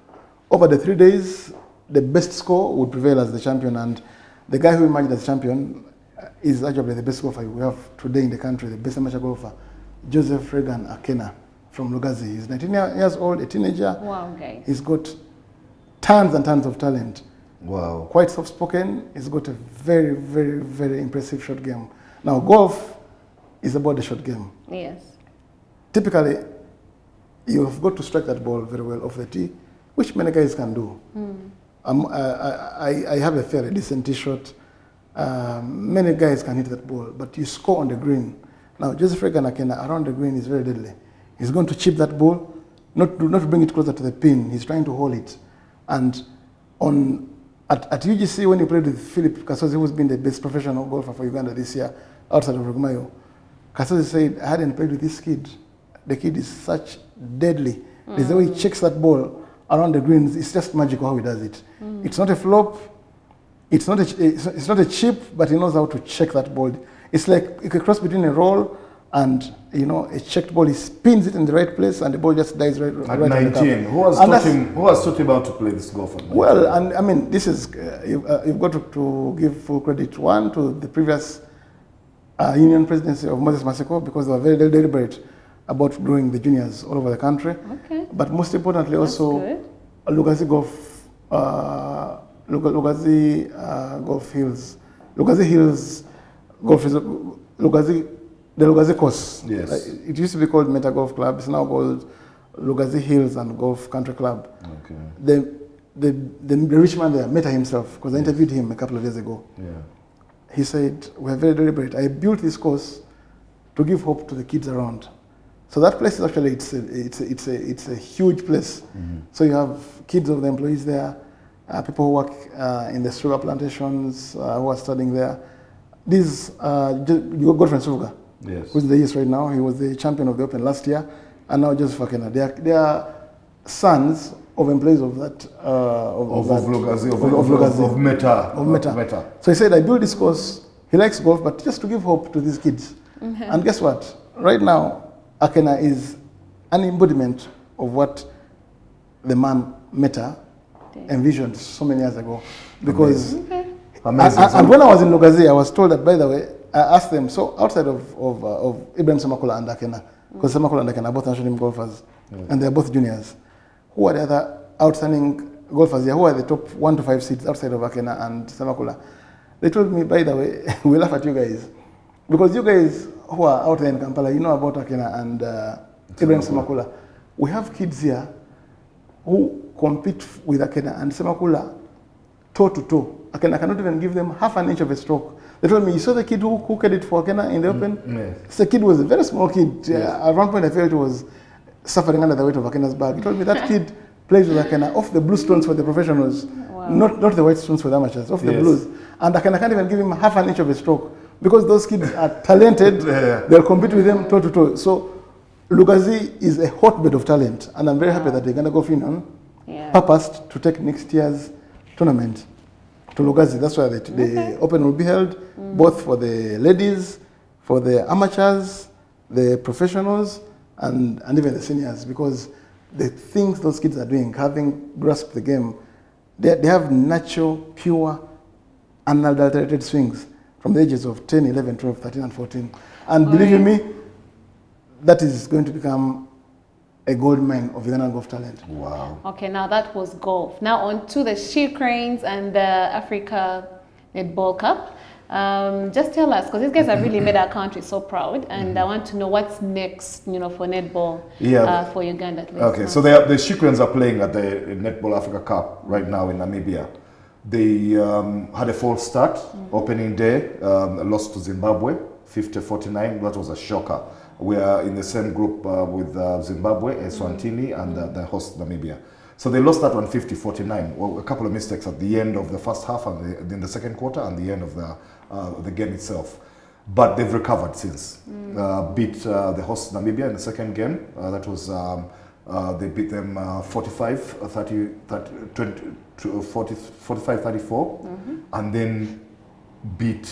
Over the 3 days, the best score would prevail as the champion, and the guy who emerged as champion is arguably the best golfer we have today in the country, the best amateur golfer, Joseph Regan Akena from Lugazi. He's 19 years old, a teenager. Wow, guys. He's got tons and tons of talent. Wow. Quite soft-spoken. He's got a very, very, very impressive short game. Now, golf is about the short game. Yes. Typically, you've got to strike that ball very well off the tee, which many guys can do. I have a fairly decent tee shot. Many guys can hit that ball, but you score on the green. Now, Joseph Regan Akena around the green is very deadly. He's going to chip that ball, not to bring it closer to the pin. He's trying to hold it. And at UGC, when he played with Philip Kasozi, who's been the best professional golfer for Uganda this year, outside of Rugumayo, Kasozi said, I hadn't played with this kid. The kid is such deadly. There's the way he checks that ball around the greens. It's just magical how he does it. It's not a flop. It's not a chip, but he knows how to check that ball. It's like a cross between a roll and a checked ball. He spins it in the right place, and the ball just dies right At on the 19, cup. who has taught him how to play this golf? Well, and I mean, this is you've got to give full credit one to the previous union presidency of Moses Maseko, because they were very deliberate about growing the juniors all over the country. Okay. But most importantly, also Lugazi Golf, Lugazi Golf Hills, Lugazi Hills Golf Resort, the Lugazi course. Yes. It used to be called Meta Golf Club. It's now called Lugazi Hills and Golf Country Club. Okay. The rich man there, Meta himself, because I interviewed him a couple of years ago. Yeah. He said, we're very deliberate. I built this course to give hope to the kids around. So that place is actually, it's a huge place. So you have kids of the employees there, people who work in the sugar plantations who are studying there. This, your Godfrey Suga, Yes. who's in the East right now. He was the champion of the Open last year, and now Joseph Akena. They are sons of employees of that of Meta. So he said, I built this course. He likes golf, but just to give hope to these kids. And guess what? Right now, Akena is an embodiment of what the man Meta envisioned so many years ago. Because Amazing. And when I was in Lugazi, I was told that, by the way, I asked them, so outside of Ibrahim Semakula and Akena, because Semakula and Akena are both national team golfers, and they're both juniors, who are the other outstanding golfers here? Who are the top 1 to 5 seeds outside of Akena and Semakula? They told me, by the way, we laugh at you guys, because you guys who are out there in Kampala, you know about Akena and Ibrahim Semakula. We have kids here who compete with Akena and Semakula toe to toe. Akena cannot even give them half an inch of a stroke. They told me, you saw the kid who cooked it for Akena in the Open? Yes. The kid was a very small kid. At one point I felt he was suffering under the weight of Akena's bag. He told me that kid plays with Akena off the blue stones for the professionals, not the white stones for the amateurs, off the blues. And Akena can't even give him half an inch of a stroke. Because those kids are talented, they'll compete with them toe to toe. So Lugazi is a hotbed of talent, and I'm very happy that the Uganda Golf Union purposed to take next year's tournament to Lugazi. That's why the Open will be held, both for the ladies, for the amateurs, the professionals, and even the seniors, because the things those kids are doing, having grasped the game, they have natural, pure, unadulterated swings from the ages of 10, 11, 12, 13, and 14. And believe you me, that is going to become a gold mine of Ugandan golf talent. Wow. Okay, now that was golf. Now on to the She Cranes and the Africa Netball Cup. Just tell us, because these guys have really made our country so proud, and I want to know what's next, for netball for Uganda at least. Okay, so the She Cranes are playing at the Netball Africa Cup right now in Namibia. They had a false start, opening day, lost to Zimbabwe, 50-49. That was a shocker. We are in the same group with Zimbabwe, Eswatini, and the host Namibia. So they lost that one 50-49. Well, a couple of mistakes at the end of the first half and in the second quarter and the end of the game itself. But they've recovered since. Beat the host Namibia in the second game. That was they beat them 45-34, and then beat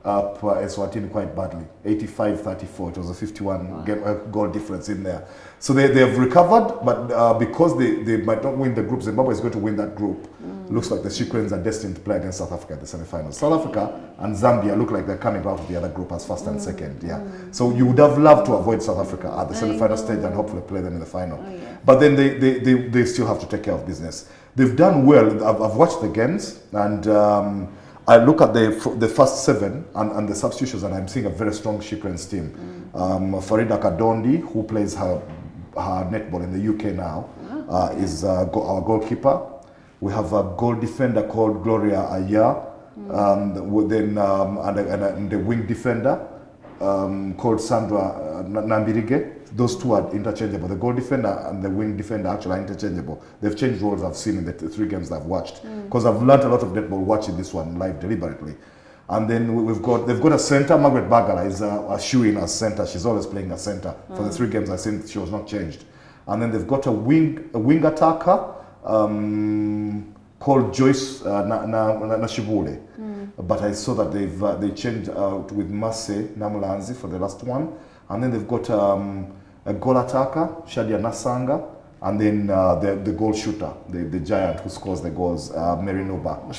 up Eswatini quite badly, 85-34. It was a 51 goal difference in there. So they have recovered, but because they might not win the group, Zimbabwe is going to win that group. Looks like the She Cranes are destined to play against South Africa at the semi-finals. South Africa and Zambia look like they're coming out of the other group as first and second. So you would have loved to avoid South Africa at the semi-final stage and hopefully play them in the final. But then they still have to take care of business. They've done well. I've watched the games, and I look at the first 7 and the substitutions, and I'm seeing a very strong She Cranes team. Farida Kadondi, who plays her netball in the UK now, is our goalkeeper. We have a goal defender called Gloria Aya, and the wing defender called Sandra Nambirige. Those two are interchangeable. The goal defender and the wing defender actually are interchangeable. They've changed roles I've seen in the 3 games that I've watched, because I've learned a lot of netball watching this one live deliberately. And then they've got a center. Margaret Bagala is a shoe-in as center. She's always playing as center. For the 3 games I've seen, she was not changed. And then they've got a wing attacker called Joyce Nashibule. But I saw that they changed out with Messi Namulanzi for the last one. And then they've got a goal attacker, Shadia Nasanga, and then the goal shooter, the giant who scores the goals, Mary Nuba. I'm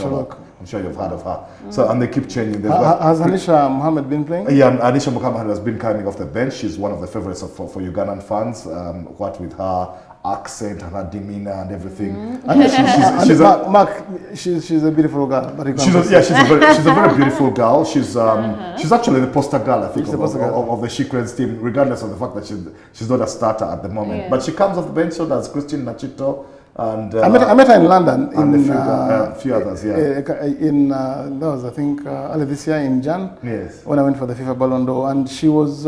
sure you've heard of her. So, and they keep changing. Has Anisha Mohammed been playing? Yeah, Anisha Mohammed has been coming off the bench. She's one of the favorites for Ugandan fans. What with her accent and her demeanor and everything. She's a beautiful girl. But she's a very beautiful girl. She's actually the poster girl, I think, of the She Cranes team, regardless of the fact that she's not a starter at the moment. But she comes off the bench, so does Christine Nachito. And I met her in London, and a few others, that was, I think, early this year in Jan. Yes. When I went for the FIFA Ballon d'Or, and she was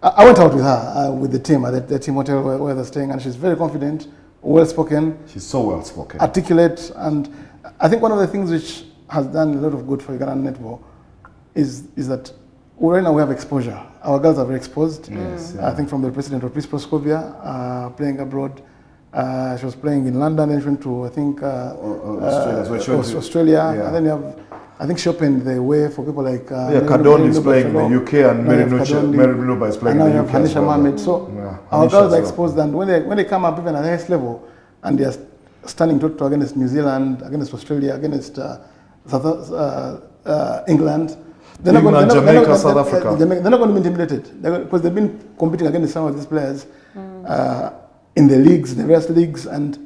I went out with her with the team at the team hotel where they're staying, and she's very confident, well spoken. She's so well spoken, articulate, and I think one of the things which has done a lot of good for Ugandan netball is that right now we have exposure. Our girls are very exposed. Yes, I think from the president of Peace Proscovia, playing abroad. She was playing in London, then she went to, I think, Australia. And then you have, I think she opened the way for people like... Kadon is playing in the UK, and Mary Nuba is playing in the UK. And now you have Hanisha Mohammed. So our girls are exposed, and when they come up even at the highest level, and they are standing toe-to-toe against New Zealand, against Australia, against England, they're not going to be intimidated, because they've been competing against some of these players in the leagues, the various leagues, and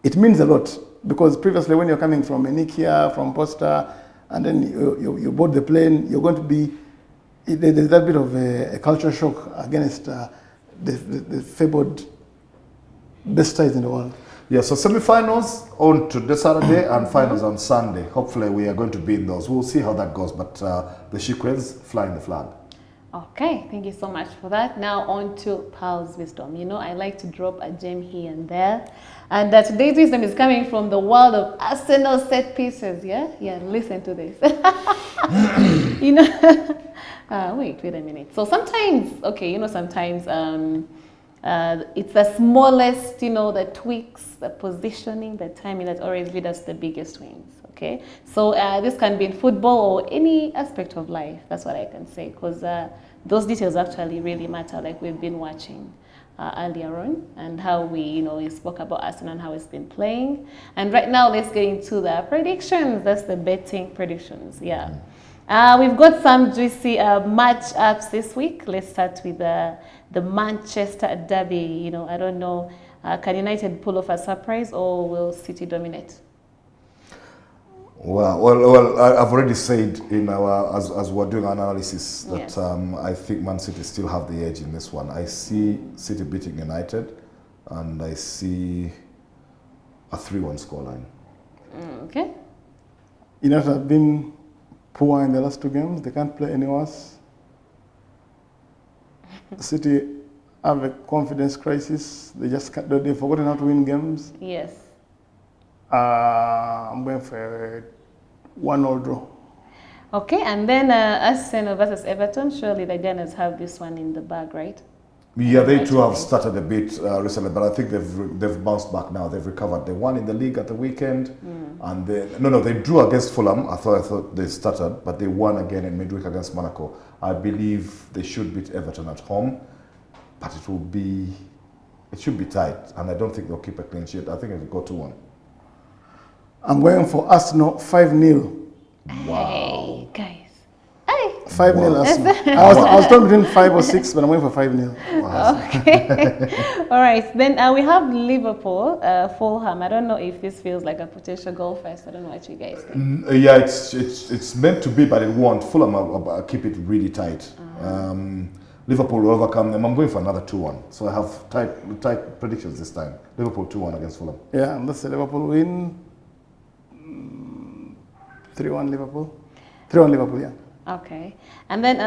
it means a lot, because previously when you're coming from Enikia, from Posta, and then you board the plane, you're going to be, there's that bit of a culture shock against the favored best sides in the world. Yeah, so semi-finals on today Saturday and finals on Sunday. Hopefully we are going to be in those. We'll see how that goes, but the She Cranes flying the flag. Okay, thank you so much for that. Now on to Paul's wisdom. I like to drop a gem here and there. And today's wisdom is coming from the world of Arsenal set pieces. Yeah, listen to this. Wait a minute. So sometimes, sometimes it's the smallest, the tweaks, the positioning, the timing that always lead us to the biggest wins. Okay, so this can be in football or any aspect of life. That's what I can say, because those details actually really matter, like we've been watching earlier on, and how we spoke about Arsenal and how it's been playing. And right now, let's get into the predictions. That's the betting predictions. Yeah. We've got some juicy match-ups this week. Let's start with the Manchester Derby. You know, I don't know, can United pull off a surprise or will City dominate? Well, I've already said in our as we're doing our analysis that Yes. I think Man City still have the edge in this one. I see City beating United, and I see a 3-1 scoreline. Okay. United have been poor in the last 2 games. They can't play any worse. City have a confidence crisis. They just can't, they've forgotten how to win games. Yes. I'm going for a 1-1 draw. Okay, and then Arsenal versus Everton. Surely the Gunners have this one in the bag, right? Yeah, they too have started a bit recently, but I think they've bounced back now. They've recovered. They won in the league at the weekend, and they drew against Fulham. I thought they started, but they won again in midweek against Monaco. I believe they should beat Everton at home, but it should be tight, and I don't think they'll keep a clean sheet. I think it'll go 2-1. I'm going for Arsenal 5-0. Hey, guys. Hey. 5-0 Arsenal. I was torn between 5 or 6, but I'm going for 5-0. Okay. All right. Then we have Liverpool, Fulham. I don't know if this feels like a potential goal fest. I don't know what you guys think. Yeah, it's meant to be, but it won't. Fulham will keep it really tight. Liverpool will overcome them. I'm going for another 2-1. So I have tight predictions this time. Liverpool 2-1 against Fulham. Yeah, and that's a Liverpool win. 3-1 Liverpool. 3-1 Liverpool, yeah. Okay. And then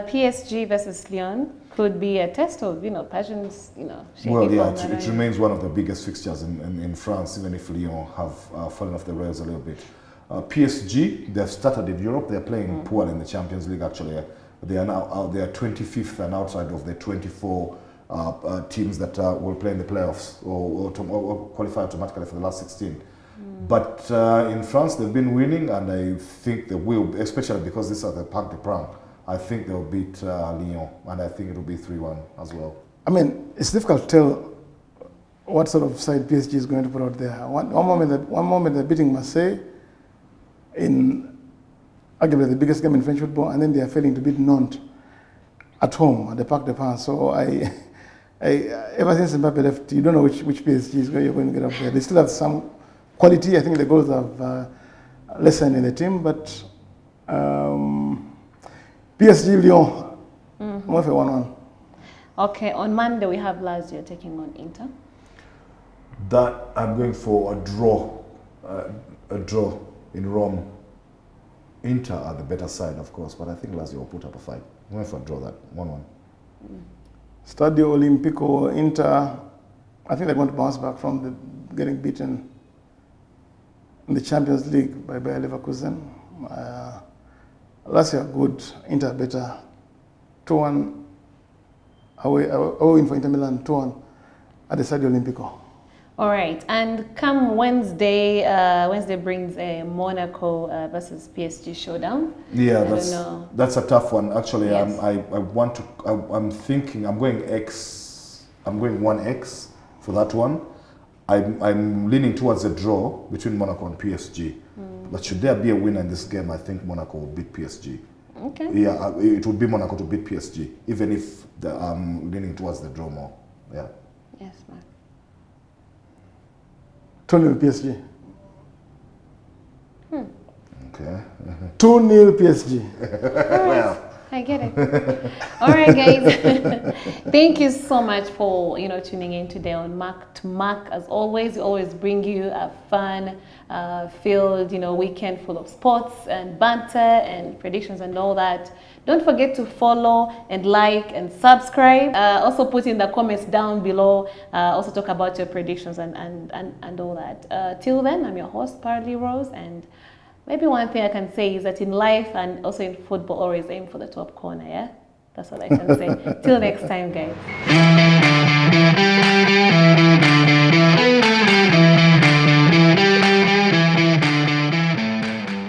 PSG versus Lyon could be a test of, passions, shaky Well, yeah, form, it remains one of the biggest fixtures in France, even if Lyon have fallen off the rails a little bit. PSG, they've started in Europe. They're playing poor in the Champions League, actually. They are now they are 25th and outside of the 24 teams that will play in the playoffs or qualify automatically for the last 16. But in France, they've been winning, and I think they will, especially because these are the Parc des Princes. I think they'll beat Lyon, and I think it'll be 3-1 as well. I mean, it's difficult to tell what sort of side PSG is going to put out there. One moment they're beating Marseille in arguably the biggest game in French football, and then they are failing to beat Nantes at home at the Parc des Princes. So I ever since Mbappe left, you don't know which PSG is you're going to get up there. They still have some quality. I think the goals have lessened in the team, but PSG Lyon, I'm going for 1-1. Okay, on Monday we have Lazio taking on Inter. That I'm going for a draw in Rome. Inter are the better side, of course, but I think Lazio will put up a fight. I'm going for a draw, that 1-1. Stadio Olimpico, Inter, I think they're going to bounce back from getting beaten in the Champions League by Bayer Leverkusen. Last year, good. Inter better. 2-1 away for Inter Milan. 2-1 at the Stadio Olimpico. All right, and come Wednesday, Wednesday brings a Monaco versus PSG showdown. Yeah, that's a tough one. Actually, Yes. I'm thinking I'm going 1x for that one. I'm leaning towards a draw between Monaco and PSG. But should there be a winner in this game, I think Monaco will beat PSG. Okay. Yeah, it would be Monaco to beat PSG, even if I'm leaning towards the draw more. Yeah. Yes, Mark. 2-0 PSG. Okay. 2-0 PSG. Well. I get it. All right, guys. Thank you so much for tuning in today on Mark to Mark. As always, we always bring you a fun filled weekend full of sports and banter and predictions and all that. Don't forget to follow and like and subscribe. Also put in the comments down below. Also talk about your predictions and all that. Till then, I'm your host, Parley Rose, and maybe one thing I can say is that in life and also in football, always aim for the top corner, yeah? That's what I can say. Till next time, guys.